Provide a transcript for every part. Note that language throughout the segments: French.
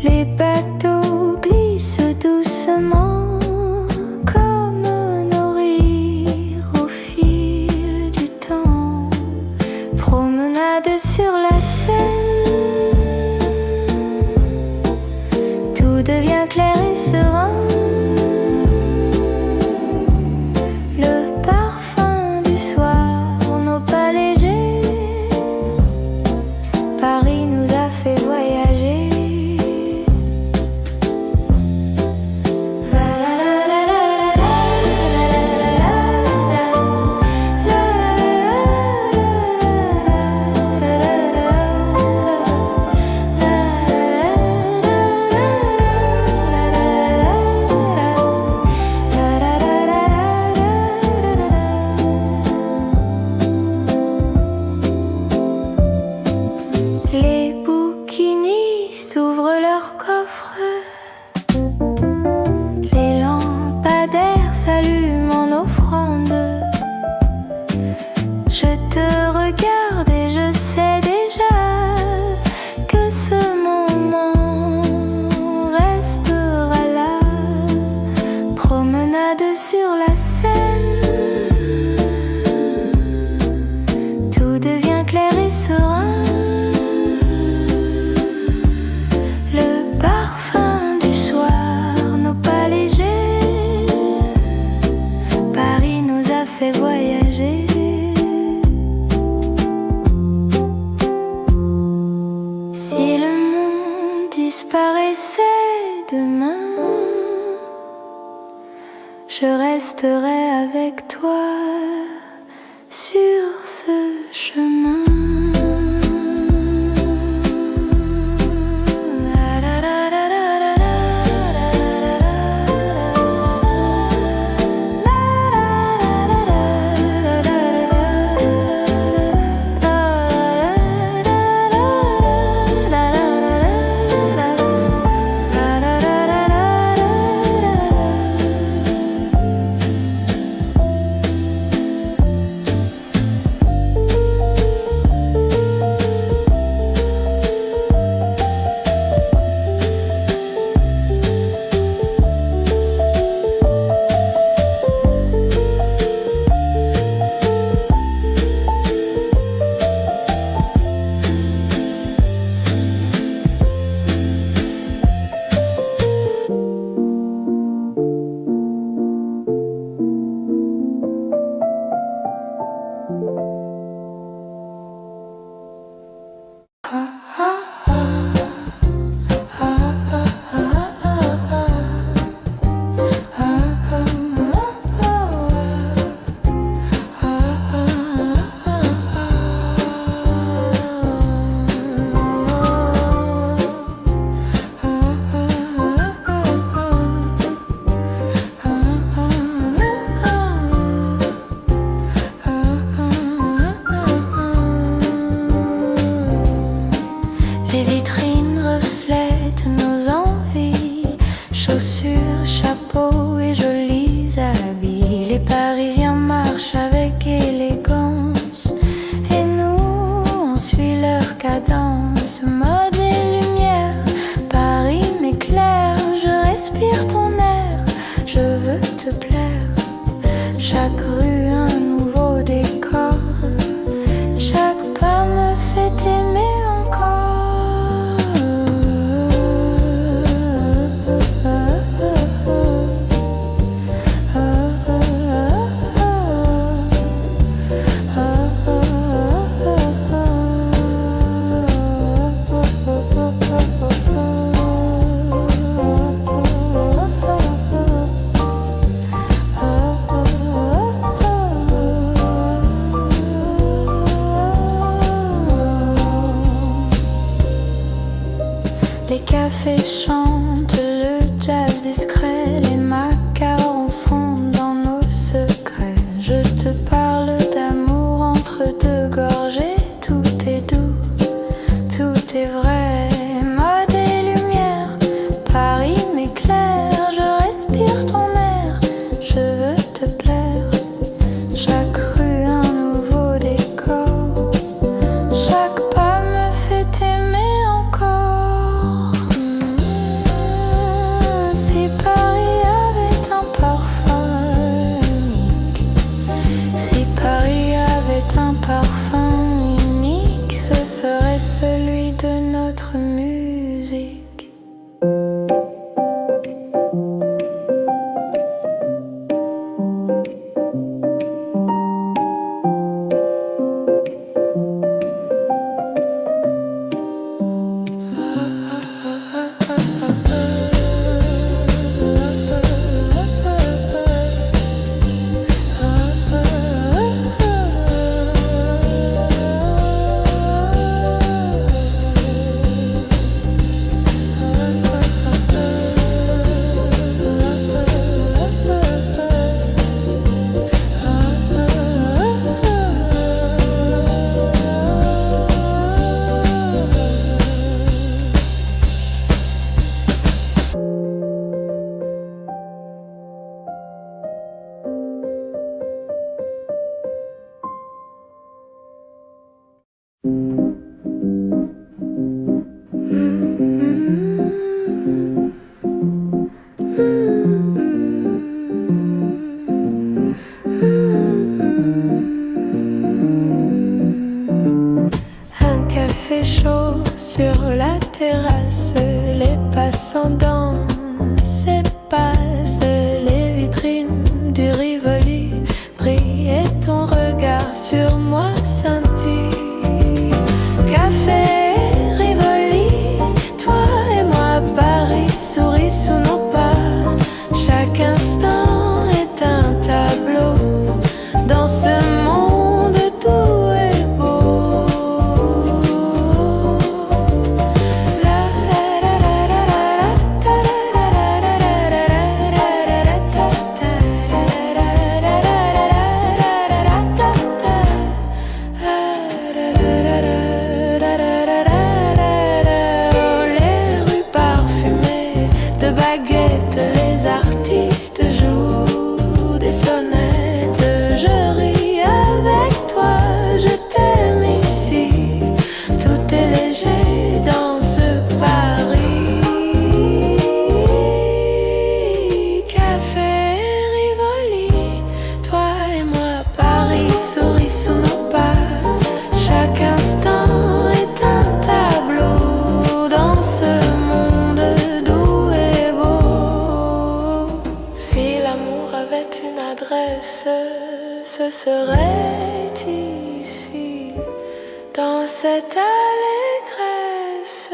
Les bateaux glissent doucement comme nos rires au fil du temps. Promenade sur la Seine, tout devient clair et serein. Le parfum du soir, nos pas légers, Paris nous a fait voyager. Les bouquinistes ouvrent leurs coffres, les lampadaires s'allument en offrande. Je te regarde et je sais déjà que ce moment restera là. Promenade sur la Seine, tout devient clair et serein. Le parfum du soir, nos pas légers, Paris nous a fait voyager. Si le monde disparaissait demain, je resterai avec toi sur ce chemin. Les vitrines reflètent nos envies, chaussures, chapeaux et jolis habits. Les Parisiens marchent avec élégance et nous, on suit leur cadence. Mode et lumière, Paris m'éclaire. Je respire ton air, je veux te plaire. Chaque rue un nouveau décor, chaque pas me fait aimer encore. Les cafés chantent le jazz discret, les macarons fondent dans nos secrets. Je te parle d'amour entre deux gorgées, tout est doux, tout est vrai. Mode et lumière, Paris m'éclaire. Je respire ton air, je veux te plaire. Chaque rue un nouveau décor, chaque pas me fait aimer encore. passant dans ses passes, les vitrines du Rivoli brillent et ton regard sur moi scintille. Café Rivoli, toi et moi, Paris sourit sous nos pas. Chaque instant est un tableau dans ce monde doux et beau. Les rues parfumées de baguettes, les artistes jouent des sonnettes. Je ris avec toi, je t'aime ici. Tout est léger dans ce Paris. Café Rivoli, toi et moi, Paris sourit sous nos pas. Chaque instant est un tableau dans ce monde doux et beau. Si l'amour avait une adresse, ce serait ici, dans cette allégresse.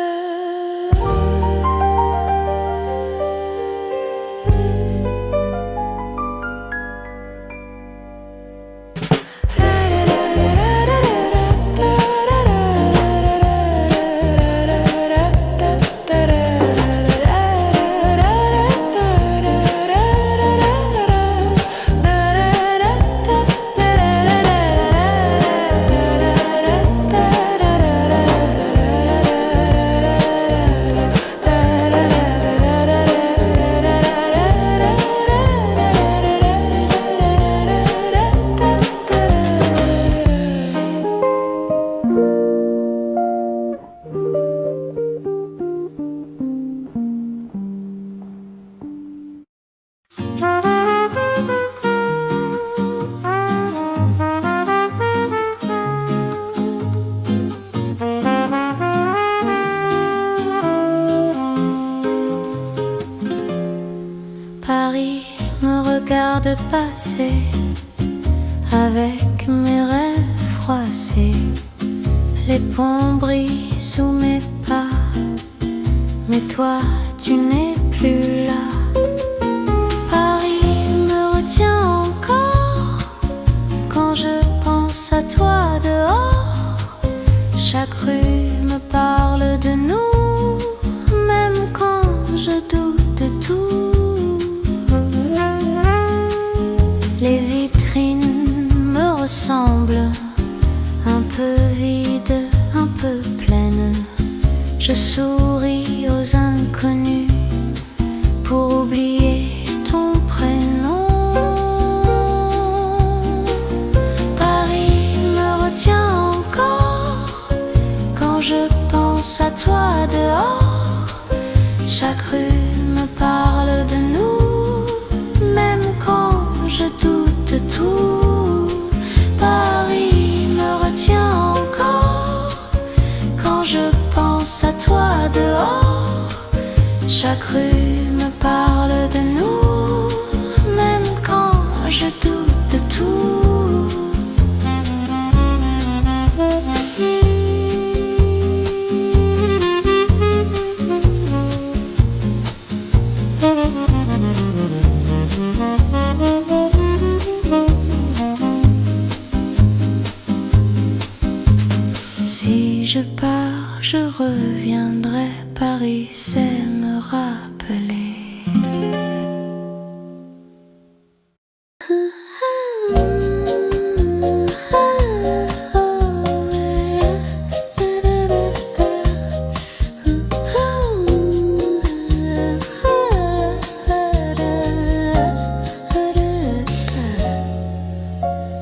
Paris me regarde passer avec mes rêves froissés. Les ponts brillent sous mes pas, mais toi tu n'es plus là. Paris me retient encore quand je pense à toi dehors. Chaque rue me parle de nous, même quand je doute de tout. Les vitrines me ressemblent, un peu vides, un peu pleines. Je souris aux inconnus pour oublier ton prénom. Paris me retient encore quand je pense à toi dehors. Chaque rue me parle de nous, même quand je doute de tout. Paris me retient encore quand je pense à toi dehors. Chaque rue me parle de nous, même quand je doute de tout. Si je pars, je reviendrai. Paris sait me rappeler.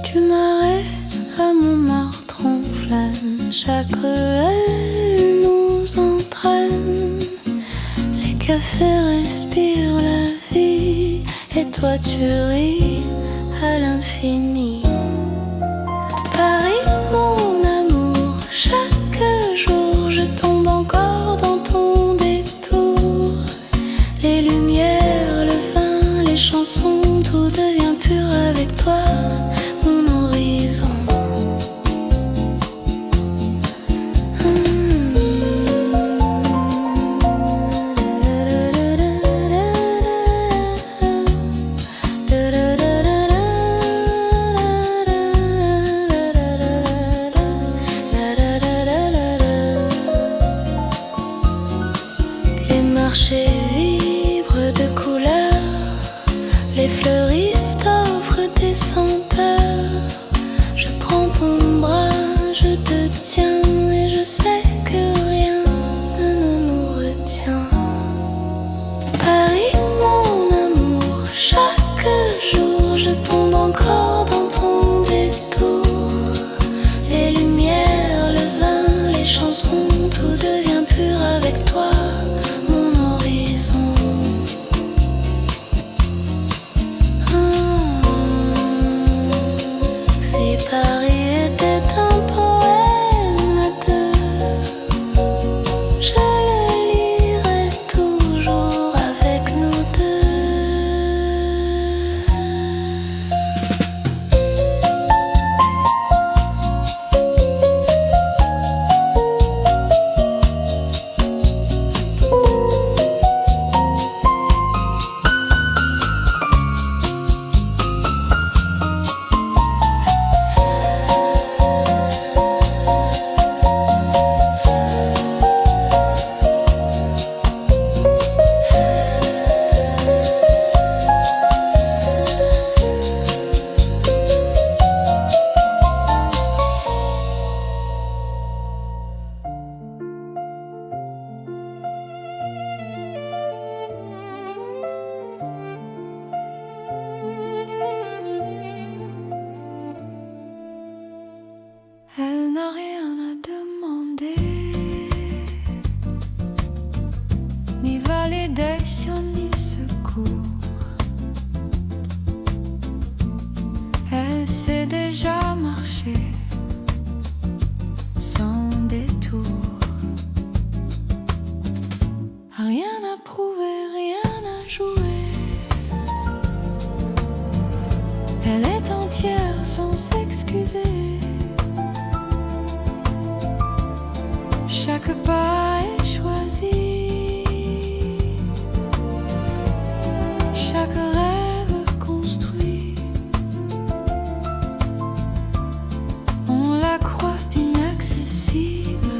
Tu m'arrêtes à Montmartre, on flâne. Chaque ruelle nous entraîne. Les cafés respirent la vie, et toi tu ris à l'infini. Paris, mon amour, chaque jour je tombe encore dans ton détour. marché vibre de couleurs, les fleuristes offrent des senteurs. Je prends ton bras, je te tiens et je sais que rien ne nous retient. Paris, mon amour, chaque jour je tombe encore dans ton détour. Les lumières, le vin, les chansons, tout devient pur avec toi, mon horizon. Si Paris était un poème à deux, je le lirais toujours avec nous Elle n'a rien à demander, ni validation ni secours. Elle sait déjà marcher sans détour. Rien à prouver, rien à jouer. Elle est entière sans s'excuser. Chaque pas est choisi, chaque rêve construit. On la croit inaccessible,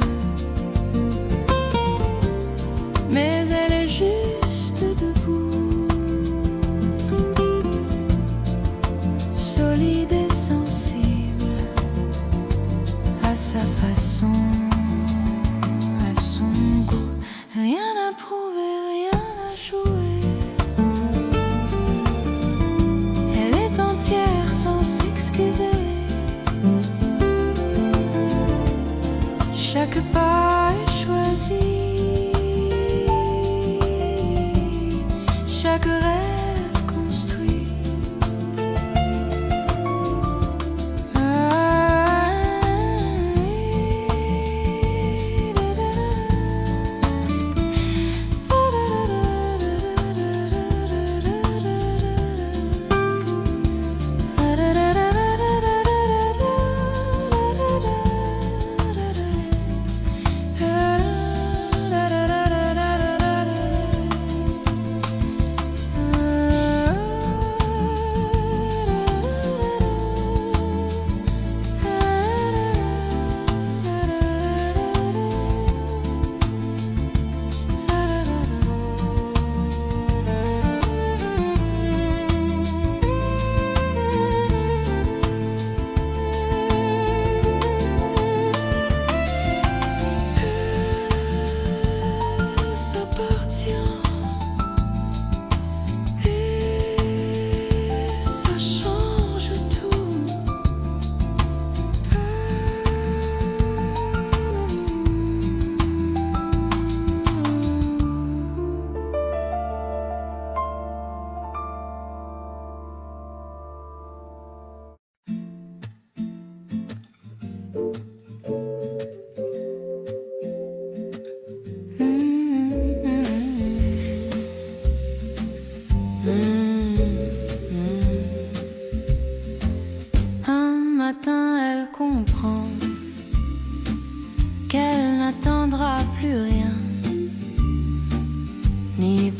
mais elle est juste debout, solide et sensible à sa façon. Rien à prouver, rien à jouer. Elle est entière sans s'excuser. Chaque pas est choisi, chaque rêve construit.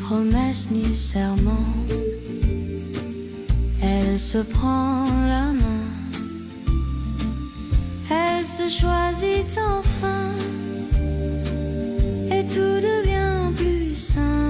promesse ni serment. Elle se prend la main, elle se choisit enfin, et tout devient plus simple.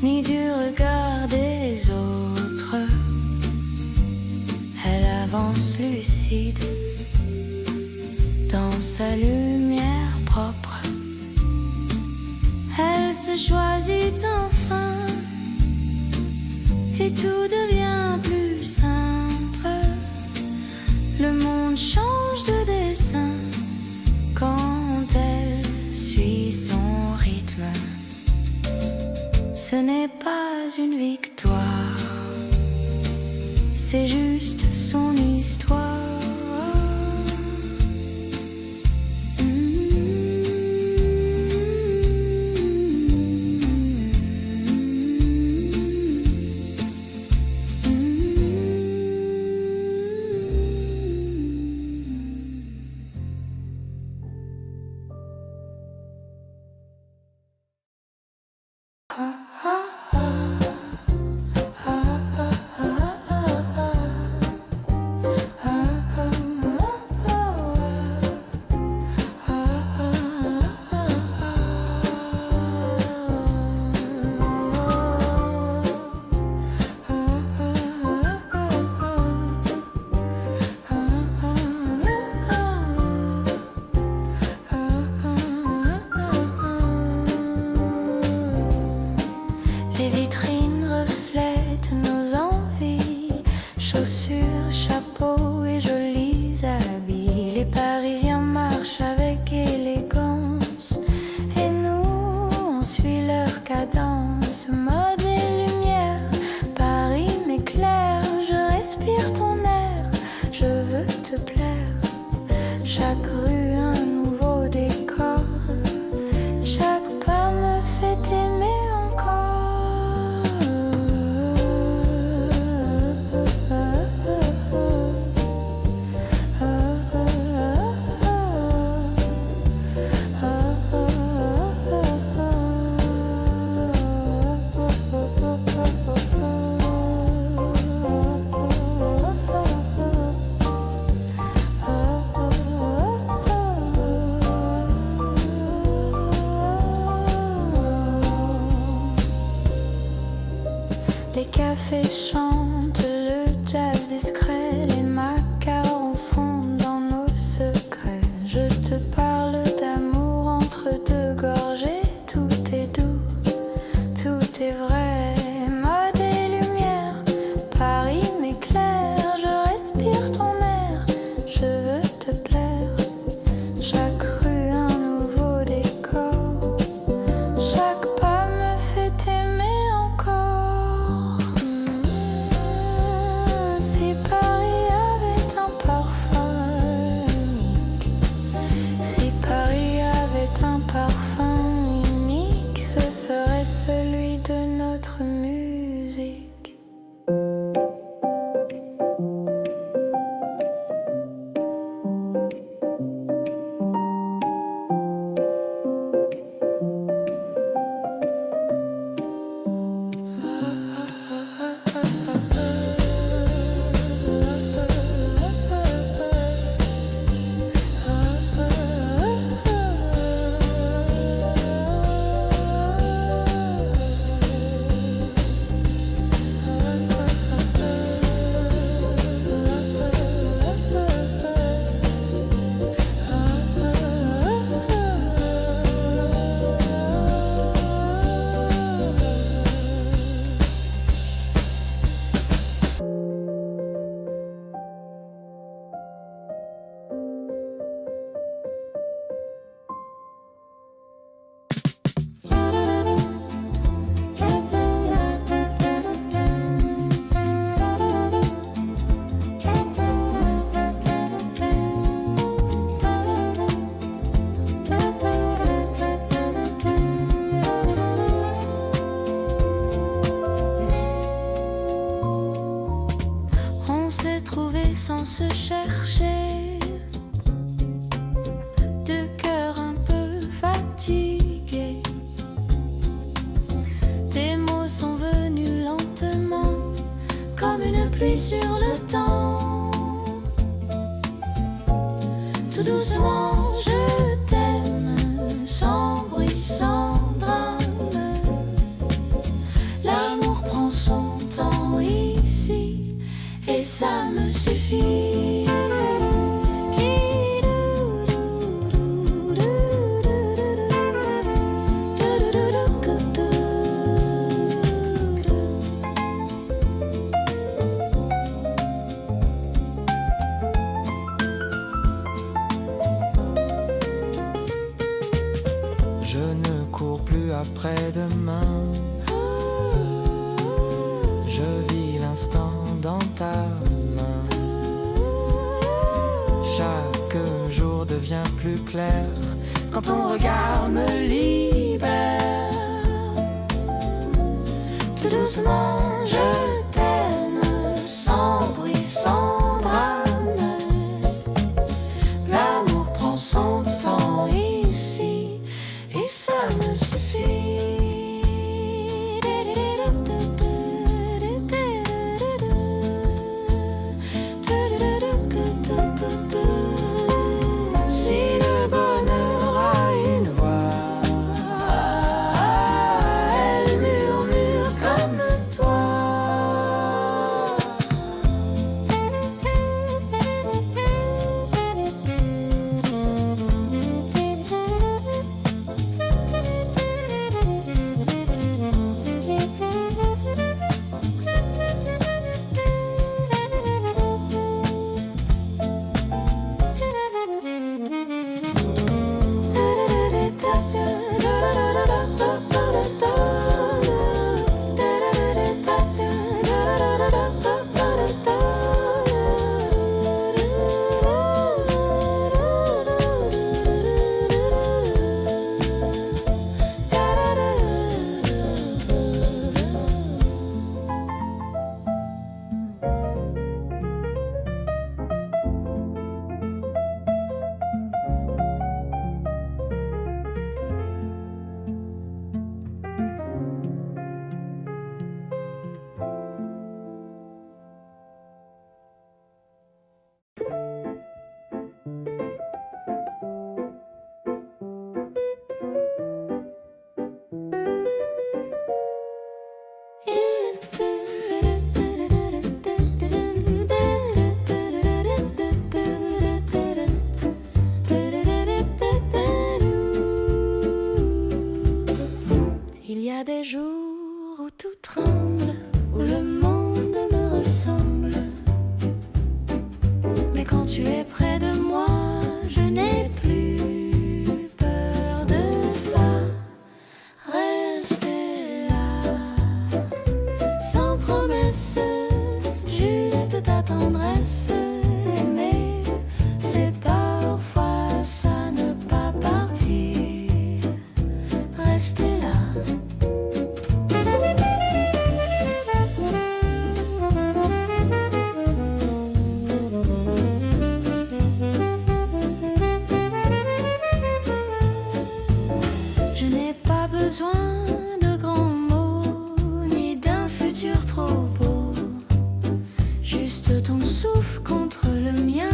ni du regard des autres. Elle avance lucide dans sa lumière propre. Elle se choisit enfin et tout devient plus simple. Le monde change de dessin quand elle suit son rythme. Ce n'est pas une victoire, c'est juste son histoire. Les cafés chantent le jazz discret, les macarons fondent dans nos secrets. Je te parle d'amour entre deux gorgées, tout est doux, tout est vrai. Mode et lumière, Paris m'éclaire, je respire ton air, je veux te plaire. Chaque rue un nouveau décor, chaque pas me fait aimer encore. Si Paris avait un parfum unique, si Paris avait un parfum unique, ce serait celui de notre musique. On s'est trouvé sans se chercher, deux cœurs un peu fatigués. Tes mots sont venus lentement, comme une pluie sur le temps. Tout doucement, je t'aime, sans bruit, sans drame. demain. Je vis l'instant dans ta main. Chaque jour devient plus clair quand ton regard me libère. Tout doucement je t'aime, sans bruit, sans drame. L'amour prend son temps ici et ça me suffit. Si le bonheur a une voix, elle murmure comme toi. Il y a des jours où tout tremble, où le monde me ressemble. Mais quand tu es près de moi, je n'ai plus peur de ça. Rester là, sans promesse, juste ta tendresse. Aimer, c'est parfois ça, ne pas partir. Rester là. Je n'ai pas besoin de grands mots, ni d'un futur trop beau. Juste ton souffle contre le mien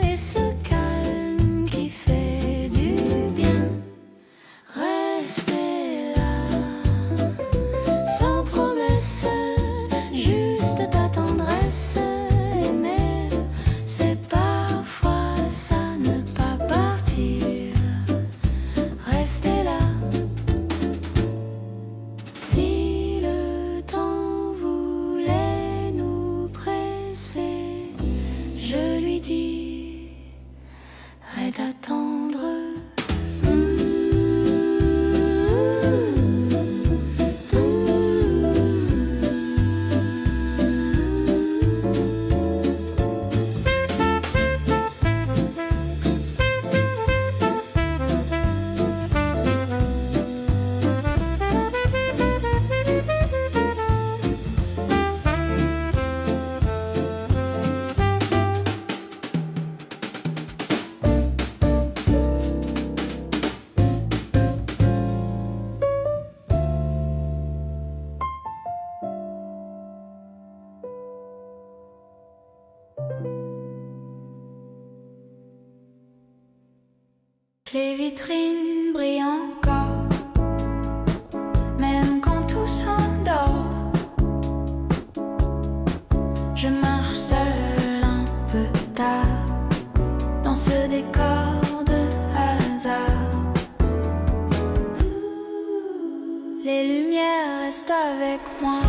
et ce calme qui fait du bien. Rester là, sans promesse, juste ta tendresse. Aimer, c'est parfois ça, ne pas partir. Rester là. Si le temps voulait nous presser, je lui dirais d'attendre. Les vitrines brillent encore, même quand tout s'endort. Je marche seule un peu tard dans ce décor de hasard. Les lumières restent avec moi.